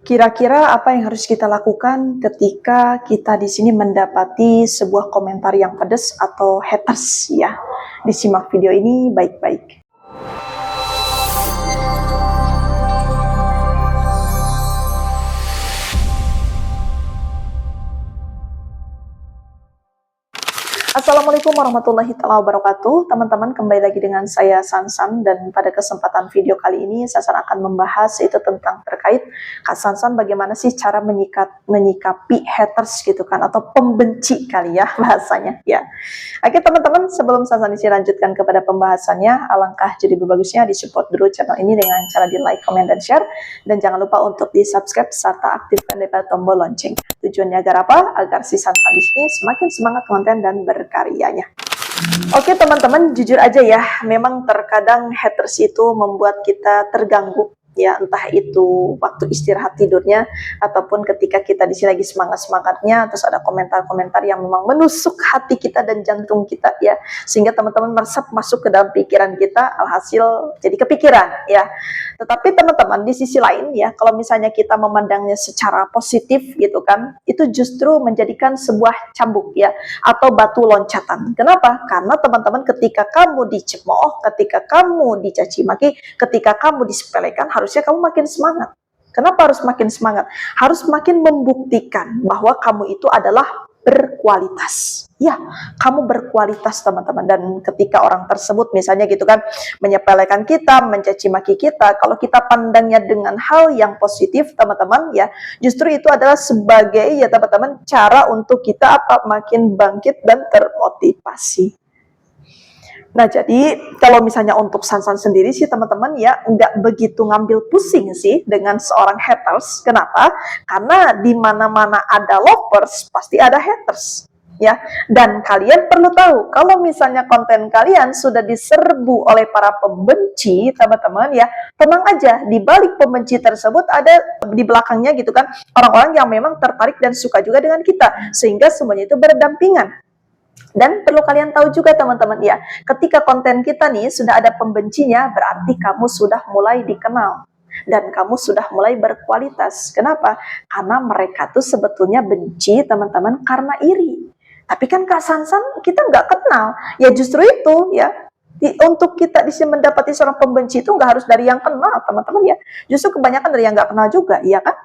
Kira-kira apa yang harus kita lakukan ketika kita di sini mendapati sebuah komentar yang pedas atau haters ya? Disimak video ini baik-baik. Assalamualaikum warahmatullahi wabarakatuh. Teman-teman, kembali lagi dengan saya Sansan, dan pada kesempatan video kali ini Sansan akan membahas itu tentang terkait Kak Sansan bagaimana sih cara menyikapi haters gitu kan, atau pembenci kali ya bahasanya ya. Oke teman-teman, sebelum Sansan isi lanjutkan kepada pembahasannya, alangkah jadi bagusnya disupport dulu channel ini dengan cara di like, comment, dan share, dan jangan lupa untuk di subscribe serta aktifkan tombol lonceng. Tujuannya agar apa? Agar si Sansan di sini semakin semangat konten dan berkaryanya. Oke teman-teman, jujur aja ya, memang terkadang haters itu membuat kita terganggu ya, entah itu waktu istirahat tidurnya ataupun ketika kita di sini lagi semangat-semangatnya, terus ada komentar-komentar yang memang menusuk hati kita dan jantung kita ya, sehingga teman-teman meresap masuk ke dalam pikiran kita, alhasil jadi kepikiran ya. Tetapi teman-teman, di sisi lain ya, kalau misalnya kita memandangnya secara positif gitu kan, itu justru menjadikan sebuah cambuk ya, atau batu loncatan. Kenapa? Karena teman-teman, ketika kamu dicemooh, ketika kamu dicaci maki, ketika kamu disepelekan, harusnya kamu makin semangat. Kenapa harus makin semangat? Harus makin membuktikan bahwa kamu itu adalah berkualitas. Ya, kamu berkualitas teman-teman. Dan ketika orang tersebut misalnya gitu kan menyepelekan kita, mencaci maki kita, kalau kita pandangnya dengan hal yang positif teman-teman ya, justru itu adalah sebagai ya teman-teman cara untuk kita apa, makin bangkit dan termotivasi. Nah, jadi kalau misalnya untuk Sansan sendiri sih teman-teman ya, nggak begitu ngambil pusing sih dengan seorang haters. Kenapa? Karena di mana-mana ada lovers, pasti ada haters. Ya, dan kalian perlu tahu, kalau misalnya konten kalian sudah diserbu oleh para pembenci, teman-teman ya, tenang aja, di balik pembenci tersebut ada di belakangnya gitu kan, orang-orang yang memang tertarik dan suka juga dengan kita, sehingga semuanya itu berdampingan. Dan perlu kalian tahu juga teman-teman ya, ketika konten kita nih sudah ada pembencinya, berarti kamu sudah mulai dikenal dan kamu sudah mulai berkualitas. Kenapa? Karena mereka tuh sebetulnya benci teman-teman karena iri. Tapi kan Kak Sansan kita nggak kenal, ya justru itu ya. Untuk kita di sini mendapati seorang pembenci itu nggak harus dari yang kenal teman-teman ya, justru kebanyakan dari yang nggak kenal juga, iya kan?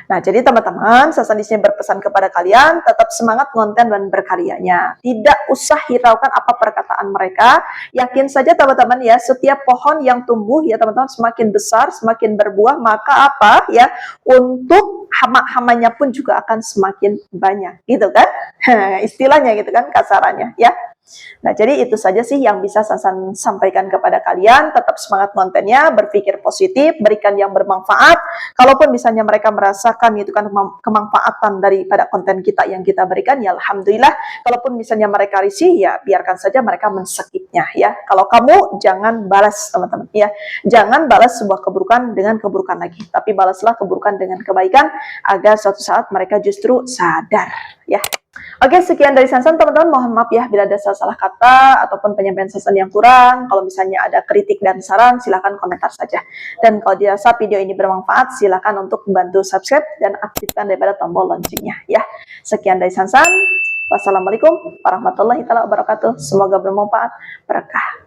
Nah, jadi teman-teman, Sansan di sini berpesan kepada kalian, tetap semangat konten dan berkaryanya. Tidak usah hiraukan apa perkataan mereka. Yakin saja teman-teman ya, setiap pohon yang tumbuh ya teman-teman semakin besar, semakin berbuah, maka apa ya, untuk hama-hamanya pun juga akan semakin banyak, gitu kan? Istilahnya gitu kan, kasarannya ya. Nah, jadi itu saja sih yang bisa Sansan sampaikan kepada kalian. Tetap semangat kontennya, berpikir positif, berikan yang bermanfaat. Kalaupun misalnya mereka merasakan itu kan kemanfaatan daripada konten kita yang kita berikan, ya alhamdulillah. Kalaupun misalnya mereka risih, ya biarkan saja mereka men-skipnya ya. Kalau kamu jangan balas teman-teman ya. Jangan balas sebuah keburukan dengan keburukan lagi, tapi balaslah keburukan dengan kebaikan agar suatu saat mereka justru sadar ya. Oke, sekian dari Sansan teman-teman, mohon maaf ya bila ada salah-salah kata ataupun penyampaian Sansan yang kurang. Kalau misalnya ada kritik dan saran, silahkan komentar saja. Dan kalau dirasa video ini bermanfaat, silahkan untuk bantu subscribe dan aktifkan daripada tombol loncengnya ya. Sekian dari Sansan, wassalamualaikum warahmatullahi wabarakatuh. Semoga bermanfaat, berkah.